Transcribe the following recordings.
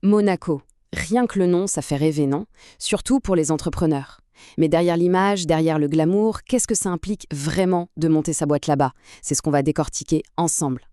Monaco. Rien que le nom, ça fait rêver, non? Surtout pour les entrepreneurs. Mais derrière l'image, derrière le glamour, qu'est-ce que ça implique vraiment de monter sa boîte là-bas? C'est ce qu'on va décortiquer ensemble.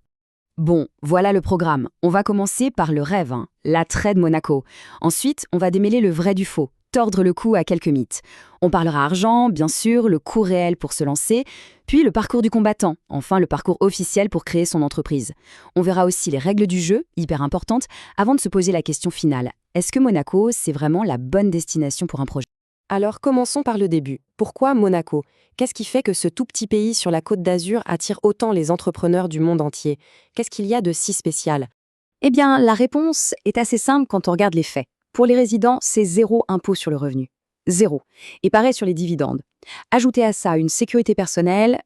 Bon, voilà le programme. On va commencer par le rêve, l'attrait de Monaco. Ensuite, on va démêler le vrai du faux, tordre le cou à quelques mythes. On parlera argent, bien sûr, le coût réel pour se lancer, puis le parcours du combattant, enfin le parcours officiel pour créer son entreprise. On verra aussi les règles du jeu, hyper importantes, avant de se poser la question finale. Est-ce que Monaco, c'est vraiment la bonne destination pour un projet? Alors commençons par le début. Pourquoi Monaco? Qu'est-ce qui fait que ce tout petit pays sur la Côte d'Azur attire autant les entrepreneurs du monde entier? Qu'est-ce qu'il y a de si spécial? Eh bien, la réponse est assez simple quand on regarde les faits. Pour les résidents, c'est zéro impôt sur le revenu. Zéro. Et pareil sur les dividendes. Ajoutez à ça une sécurité personnelle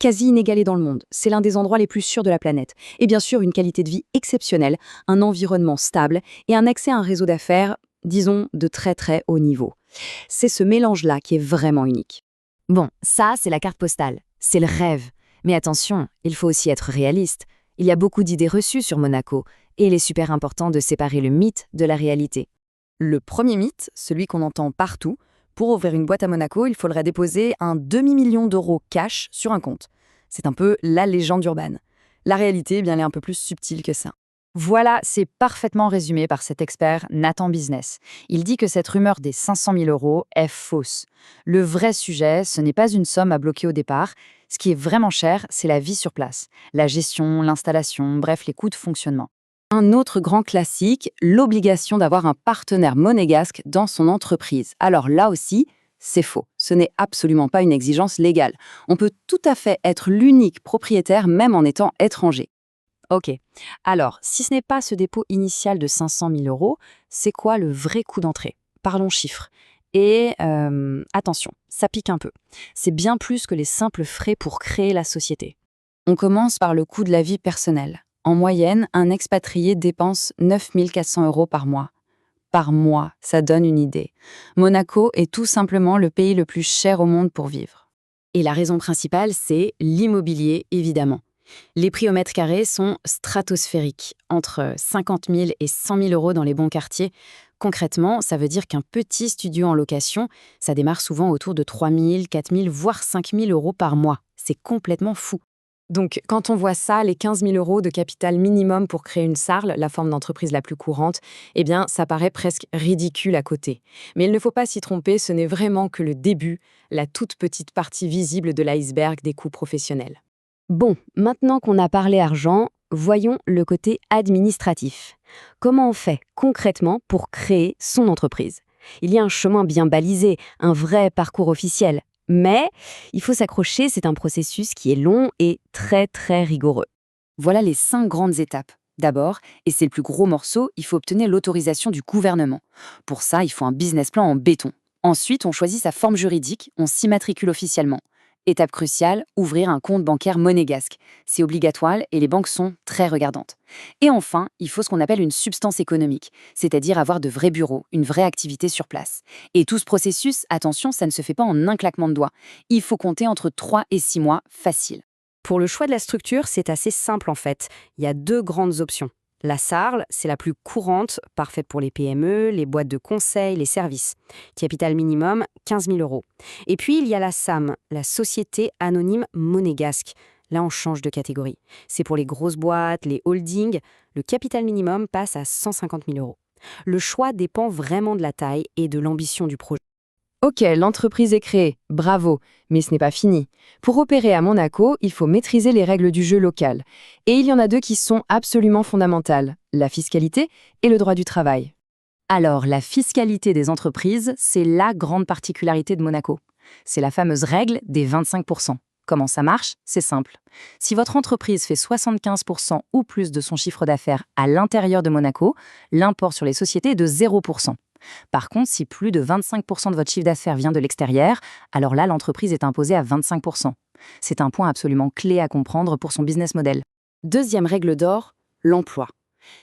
quasi inégalée dans le monde. C'est l'un des endroits les plus sûrs de la planète. Et bien sûr, une qualité de vie exceptionnelle, un environnement stable et un accès à un réseau d'affaires, disons, de très très haut niveau. C'est ce mélange-là qui est vraiment unique. Bon, ça, c'est la carte postale. C'est le rêve. Mais attention, il faut aussi être réaliste. Il y a beaucoup d'idées reçues sur Monaco, et il est super important de séparer le mythe de la réalité. Le premier mythe, celui qu'on entend partout, pour ouvrir une boîte à Monaco, il faudrait déposer un demi-million d'euros cash sur un compte. C'est un peu la légende urbaine. La réalité, eh bien, elle est un peu plus subtile que ça. Voilà, c'est parfaitement résumé par cet expert Nathan Business. Il dit que cette rumeur des 500 000 euros est fausse. Le vrai sujet, ce n'est pas une somme à bloquer au départ. Ce qui est vraiment cher, c'est la vie sur place. La gestion, l'installation, bref, les coûts de fonctionnement. Un autre grand classique, l'obligation d'avoir un partenaire monégasque dans son entreprise. Alors là aussi, c'est faux. Ce n'est absolument pas une exigence légale. On peut tout à fait être l'unique propriétaire même en étant étranger. Ok. Alors, si ce n'est pas ce dépôt initial de 500 000 euros, c'est quoi le vrai coût d'entrée? Parlons chiffres. Et attention, ça pique un peu. C'est bien plus que les simples frais pour créer la société. On commence par le coût de la vie personnelle. En moyenne, un expatrié dépense 9 400 euros par mois. Par mois, ça donne une idée. Monaco est tout simplement le pays le plus cher au monde pour vivre. Et la raison principale, c'est l'immobilier, évidemment. Les prix au mètre carré sont stratosphériques, entre 50 000 et 100 000 euros dans les bons quartiers. Concrètement, ça veut dire qu'un petit studio en location, ça démarre souvent autour de 3 000, 4 000, voire 5 000 euros par mois. C'est complètement fou. Donc, quand on voit ça, les 15 000 euros de capital minimum pour créer une SARL, la forme d'entreprise la plus courante, eh bien, ça paraît presque ridicule à côté. Mais il ne faut pas s'y tromper, ce n'est vraiment que le début, la toute petite partie visible de l'iceberg des coûts professionnels. Bon, maintenant qu'on a parlé argent, voyons le côté administratif. Comment on fait concrètement pour créer son entreprise? Il y a un chemin bien balisé, un vrai parcours officiel. Mais il faut s'accrocher, c'est un processus qui est long et très très rigoureux. Voilà les 5 grandes étapes. D'abord, et c'est le plus gros morceau, il faut obtenir l'autorisation du gouvernement. Pour ça, il faut un business plan en béton. Ensuite, on choisit sa forme juridique, on s'immatricule officiellement. Étape cruciale, ouvrir un compte bancaire monégasque. C'est obligatoire et les banques sont très regardantes. Et enfin, il faut ce qu'on appelle une substance économique, c'est-à-dire avoir de vrais bureaux, une vraie activité sur place. Et tout ce processus, attention, ça ne se fait pas en un claquement de doigts. Il faut compter entre 3 et 6 mois, facile. Pour le choix de la structure, c'est assez simple en fait. Il y a 2 grandes options. La SARL, c'est la plus courante, parfaite pour les PME, les boîtes de conseil, les services. Capital minimum, 15 000 euros. Et puis, il y a la SAM, la Société Anonyme Monégasque. Là, on change de catégorie. C'est pour les grosses boîtes, les holdings. Le capital minimum passe à 150 000 euros. Le choix dépend vraiment de la taille et de l'ambition du projet. Ok, l'entreprise est créée, bravo, mais ce n'est pas fini. Pour opérer à Monaco, il faut maîtriser les règles du jeu local. Et il y en a 2 qui sont absolument fondamentales, la fiscalité et le droit du travail. Alors, la fiscalité des entreprises, c'est la grande particularité de Monaco. C'est la fameuse règle des 25%. Comment ça marche? C'est simple. Si votre entreprise fait 75% ou plus de son chiffre d'affaires à l'intérieur de Monaco, l'import sur les sociétés est de 0%. Par contre, si plus de 25% de votre chiffre d'affaires vient de l'extérieur, alors là, l'entreprise est imposée à 25%. C'est un point absolument clé à comprendre pour son business model. Deuxième règle d'or, l'emploi.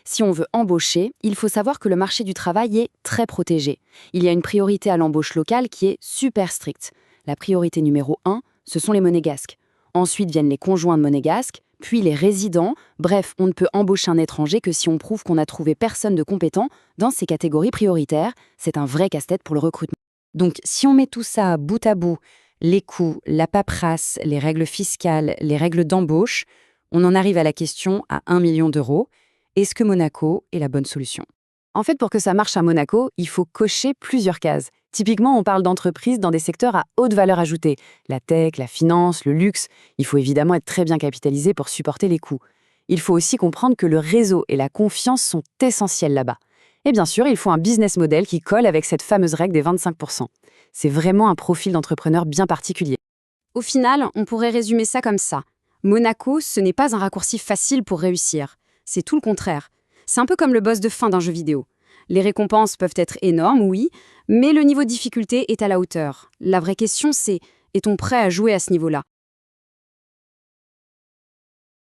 Si on veut embaucher, il faut savoir que le marché du travail est très protégé. Il y a une priorité à l'embauche locale qui est super stricte. La priorité numéro 1, ce sont les monégasques. Ensuite viennent les conjoints de monégasques, puis les résidents. Bref, on ne peut embaucher un étranger que si on prouve qu'on a trouvé personne de compétent dans ces catégories prioritaires. C'est un vrai casse-tête pour le recrutement. Donc, si on met tout ça bout à bout, les coûts, la paperasse, les règles fiscales, les règles d'embauche, on en arrive à la question à 1 million d'euros. Est-ce que Monaco est la bonne solution? En fait, pour que ça marche à Monaco, il faut cocher plusieurs cases. Typiquement, on parle d'entreprises dans des secteurs à haute valeur ajoutée. La tech, la finance, le luxe. Il faut évidemment être très bien capitalisé pour supporter les coûts. Il faut aussi comprendre que le réseau et la confiance sont essentiels là-bas. Et bien sûr, il faut un business model qui colle avec cette fameuse règle des 25%. C'est vraiment un profil d'entrepreneur bien particulier. Au final, on pourrait résumer ça comme ça. Monaco, ce n'est pas un raccourci facile pour réussir. C'est tout le contraire. C'est un peu comme le boss de fin d'un jeu vidéo. Les récompenses peuvent être énormes, oui, mais le niveau de difficulté est à la hauteur. La vraie question, c'est, est-on prêt à jouer à ce niveau-là?